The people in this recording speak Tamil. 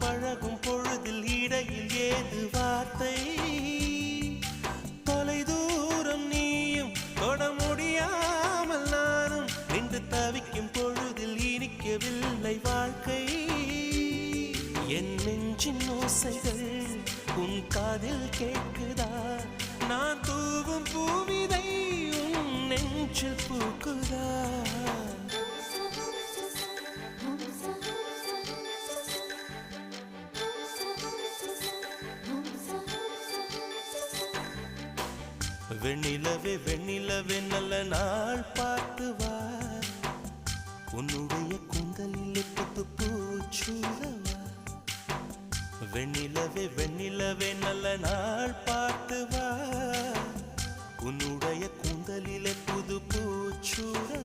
பழகும் பொழுதில் இடையில் ஏது வார்த்தை தொலை தூரம் நீயும் தொட முடியாமல் நானும் நின்று தவிக்கும் பொழுதில் இனிக்கவில்லை வாழ்க்கை என் நெஞ்சின் ஓசைகள் உன் காதில் கேட்குதா நான் தூவும் பூவிதை உன் நெஞ்சில் பூக்குதா வெண்ணிலவே வெண்ணிலவே நல்ல நாள் பார்த்து வா உன்னுடைய கூந்தலில் புத்து பூச்சூடவா வெண்ணிலவே வெண்ணிலவே நல்ல நாள்